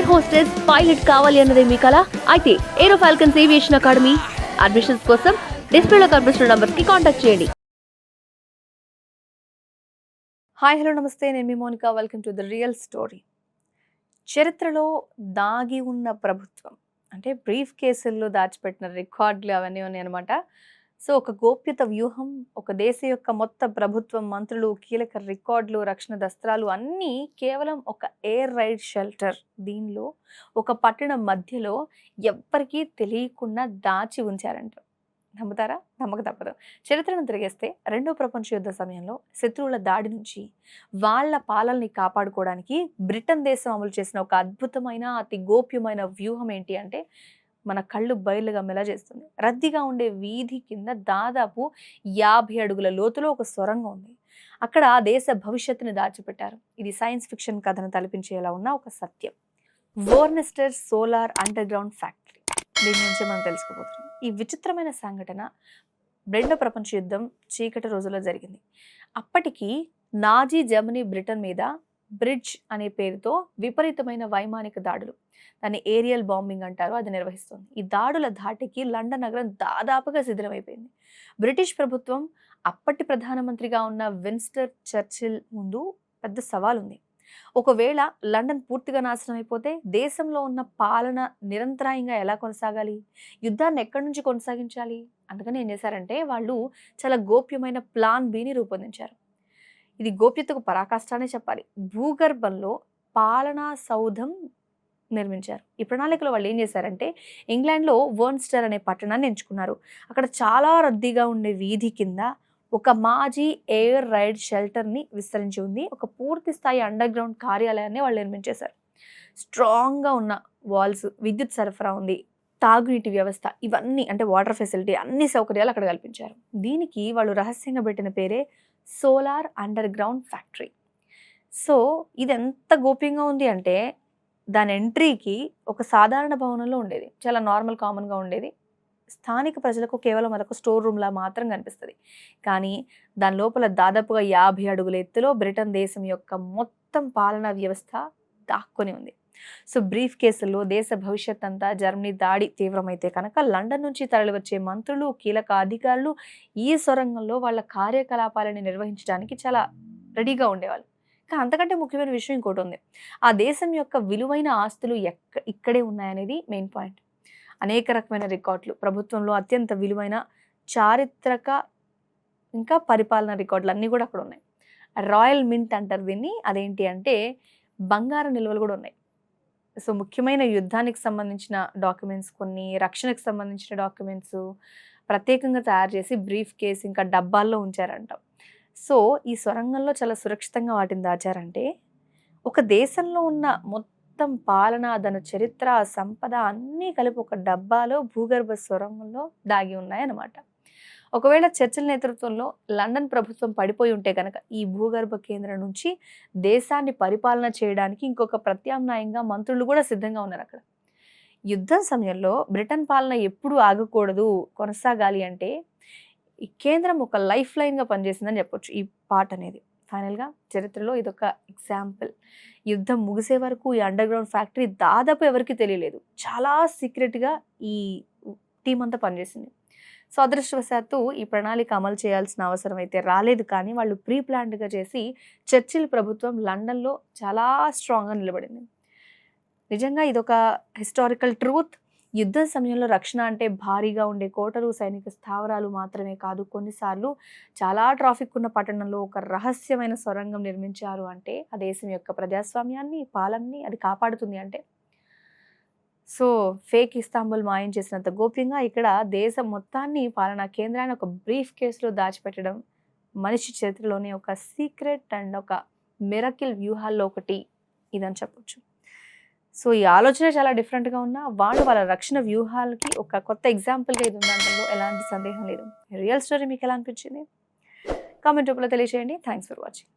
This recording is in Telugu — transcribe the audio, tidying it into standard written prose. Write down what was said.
ఎయిర్ హోస్టెస్ పైలట్ కావాలి అన్నదే మీ కల అయితే ఏరో ఫాల్కన్స్ ఏవియేషన్ అకాడమీ అడ్మిషన్స్ కోసం డిస్ప్లేలో కనిపిస్తున్న నంబర్స్ కి కాంటాక్ట్ చేయండి. హాయ్ హలో నమస్తే, నేను మీ Monika. Welcome to the real story. చరిత్రలో దాగి ఉన్న ప్రభుత్వం అంటే బ్రీఫ్ కేసుల్లో దాచిపెట్టిన రికార్డులు అవన్నీ ఉన్నాయి అనమాట. సో ఒక గోప్యత వ్యూహం, ఒక దేశ యొక్క మొత్తం ప్రభుత్వం, మంత్రులు, కీలక రికార్డులు, రక్షణ దస్త్రాలు అన్నీ కేవలం ఒక ఎయిర్ రైడ్ షెల్టర్. దీనిలో ఒక పట్టణం మధ్యలో ఎవ్వరికీ తెలియకుండా దాచి ఉంచారంట. నమ్ముతారా? నమ్మక తప్పదు. చరిత్రను తిరిగేస్తే రెండో ప్రపంచ యుద్ధ సమయంలో శత్రువుల దాడి నుంచి వాళ్ళ పాలనని కాపాడుకోవడానికి బ్రిటన్ దేశం అమలు చేసిన ఒక అద్భుతమైన అతి గోప్యమైన వ్యూహం ఏంటి అంటే మన కళ్ళు బయలుగా మెల చేస్తుంది. రద్దీగా ఉండే వీధి కింద దాదాపు 50 అడుగుల లోతులో ఒక సొరంగం ఉంది. అక్కడ ఆ దేశ భవిష్యత్తుని దాచిపెట్టారు. ఇది సైన్స్ ఫిక్షన్ కథను తలపించేలా ఉన్న ఒక సత్యం. వోర్నెస్టర్ సోలార్ అండర్ గ్రౌండ్ ఫ్యాక్టరీ. దీని నుంచి మనం తెలుసుకోబోతున్నాం. ఈ విచిత్రమైన సంఘటన రెండో ప్రపంచ యుద్ధం చీకటి రోజుల్లో జరిగింది. అప్పటికి నాజీ జర్మనీ బ్రిటన్ మీద బ్రిడ్జ్ అనే పేరుతో విపరీతమైన వైమానిక దాడులు, దాన్ని ఏరియల్ బాంబింగ్ అంటారు, అది నిర్వహిస్తుంది. ఈ దాడుల ధాటికి లండన్ నగరం దాదాపుగా శిథిలమైపోయింది. బ్రిటిష్ ప్రభుత్వం అప్పటి ప్రధానమంత్రిగా ఉన్న విన్స్టన్ చర్చిల్ ముందు పెద్ద సవాల్ ఉంది. ఒకవేళ లండన్ పూర్తిగా నాశనం అయిపోతే దేశంలో ఉన్న పాలన నిరంతరాయంగా ఎలా కొనసాగాలి? యుద్ధాన్ని ఎక్కడి నుంచి కొనసాగించాలి? అందుకని ఏం చేశారంటే వాళ్ళు చాలా గోప్యమైన ప్లాన్ బిని రూపొందించారు. ఇది గోప్యతకు పరాకాష్ఠానే చెప్పాలి. భూగర్భంలో పాలనా సౌధం నిర్మించారు. ఈ ప్రణాళికలో వాళ్ళు ఏం చేశారంటే ఇంగ్లాండ్లో వోర్న్స్టర్ అనే పట్టణాన్ని ఎంచుకున్నారు. అక్కడ చాలా రద్దీగా ఉండే వీధి కింద ఒక మాజీ ఎయిర్ రైడ్ షెల్టర్ని విస్తరించి ఉంది. ఒక పూర్తి స్థాయి అండర్ గ్రౌండ్ కార్యాలయాన్ని వాళ్ళు నిర్మించేశారు. స్ట్రాంగ్గా ఉన్న వాల్స్, విద్యుత్ సరఫరా ఉంది, తాగునీటి వ్యవస్థ, ఇవన్నీ అంటే వాటర్ ఫెసిలిటీ, అన్ని సౌకర్యాలు అక్కడ కల్పించారు. దీనికి వాళ్ళు రహస్యంగా పెట్టిన పేరే solar under ground factory. So ఇది ఎంత గోప్యంగా ఉంది అంటే దాని ఎంట్రీకి ఒక సాధారణ భవనంలో ఉండేది, చాలా నార్మల్ కామన్గా ఉండేది. స్థానిక ప్రజలకు కేవలం అదొక స్టోర్ రూమ్లా మాత్రం కనిపిస్తుంది. కానీ దాని లోపల దాదాపుగా 50 అడుగుల ఎత్తులో బ్రిటన్ దేశం యొక్క మొత్తం పాలనా వ్యవస్థ దాక్కుని ఉంది. సో బ్రీఫ్ కేసుల్లో దేశ భవిష్యత్ అంతా జర్మనీ దాడి తీవ్రమైతే కనుక లండన్ నుంచి తరలివచ్చే మంత్రులు, కీలక అధికారులు ఈ సొరంగంలో వాళ్ళ కార్యకలాపాలను నిర్వహించడానికి చాలా రెడీగా ఉండేవాళ్ళు. కానీ అంతకంటే ముఖ్యమైన విషయం ఇంకోటి ఉంది. ఆ దేశం యొక్క విలువైన ఆస్తులు ఇక్కడే ఉన్నాయనేది మెయిన్ పాయింట్. అనేక రకమైన రికార్డులు, ప్రభుత్వంలో అత్యంత విలువైన చారిత్రక ఇంకా పరిపాలన రికార్డులు అన్నీ కూడా అక్కడ ఉన్నాయి. రాయల్ మింట్ అంటారు దీన్ని. అదేంటి అంటే బంగారు నిల్వలు కూడా ఉన్నాయి. సో ముఖ్యమైన యుద్ధానికి సంబంధించిన డాక్యుమెంట్స్, కొన్ని రక్షణకు సంబంధించిన డాక్యుమెంట్స్ ప్రత్యేకంగా తయారు చేసి బ్రీఫ్ కేస్ ఇంకా డబ్బాల్లో ఉంచారంట. సో ఈ సొరంగంలో చాలా సురక్షితంగా వాటిని దాచారంటే ఒక దేశంలో ఉన్న మొత్తం పాలన, దాని చరిత్ర, సంపద అన్నీ కలిపి ఒక డబ్బాలో భూగర్భ సొరంగంలో దాగి ఉన్నాయన్నమాట. ఒకవేళ చర్చిల నేతృత్వంలో లండన్ ప్రభుత్వం పడిపోయి ఉంటే కనుక ఈ భూగర్భ కేంద్రం నుంచి దేశాన్ని పరిపాలన చేయడానికి ఇంకొక ప్రత్యామ్నాయంగా మంత్రులు కూడా సిద్ధంగా ఉన్నారు అక్కడ. యుద్ధం సమయంలో బ్రిటన్ పాలన ఎప్పుడూ ఆగకూడదు, కొనసాగాలి అంటే ఈ కేంద్రం ఒక లైఫ్ లైన్గా పనిచేసిందని చెప్పొచ్చు ఈ పార్ట్ అనేది. ఫైనల్గా చరిత్రలో ఇదొక ఎగ్జాంపుల్. యుద్ధం ముగిసే వరకు ఈ అండర్ గ్రౌండ్ ఫ్యాక్టరీ దాదాపు ఎవరికి తెలియలేదు. చాలా సీక్రెట్గా ఈ టీం అంతా పనిచేసింది. సో అదృష్టవశాత్తు ఈ ప్రణాళిక అమలు చేయాల్సిన అవసరం అయితే రాలేదు. కానీ వాళ్ళు ప్రీ ప్లాన్డ్గా చేసి చర్చిల్ ప్రభుత్వం లండన్లో చాలా స్ట్రాంగ్గా నిలబడింది. నిజంగా ఇదొక హిస్టారికల్ ట్రూత్. యుద్ధ సమయంలో రక్షణ అంటే భారీగా ఉండే కోటలు, సైనిక స్థావరాలు మాత్రమే కాదు, కొన్నిసార్లు చాలా ట్రాఫిక్ ఉన్న పట్టణంలో ఒక రహస్యమైన సొరంగం నిర్మించారు అంటే ఆ దేశం యొక్క ప్రజాస్వామ్యాన్ని, పాలనని అది కాపాడుతుంది అంటే. సో ఫేక్ ఇస్తాంబుల్ మాయం చేసినంత గోప్యంగా ఇక్కడ దేశం మొత్తాన్ని పాలనా కేంద్రాన్ని ఒక బ్రీఫ్ కేసులో దాచిపెట్టడం మనిషి చరిత్రలోనే ఒక సీక్రెట్ అండ్ ఒక మిరకిల్ వ్యూహాల్లో ఒకటి ఇదని చెప్పొచ్చు. సో ఈ ఆలోచన చాలా డిఫరెంట్గా ఉన్నా వాళ్ళ రక్షణ వ్యూహాలకి ఒక కొత్త ఎగ్జాంపుల్గా ఇది ఉందంటలో ఎలాంటి సందేహం లేదు. రియల్ స్టోరీ మీకు ఎలా అనిపించింది? కామెంట్ రూపంలో తెలియజేయండి. Thanks for watching.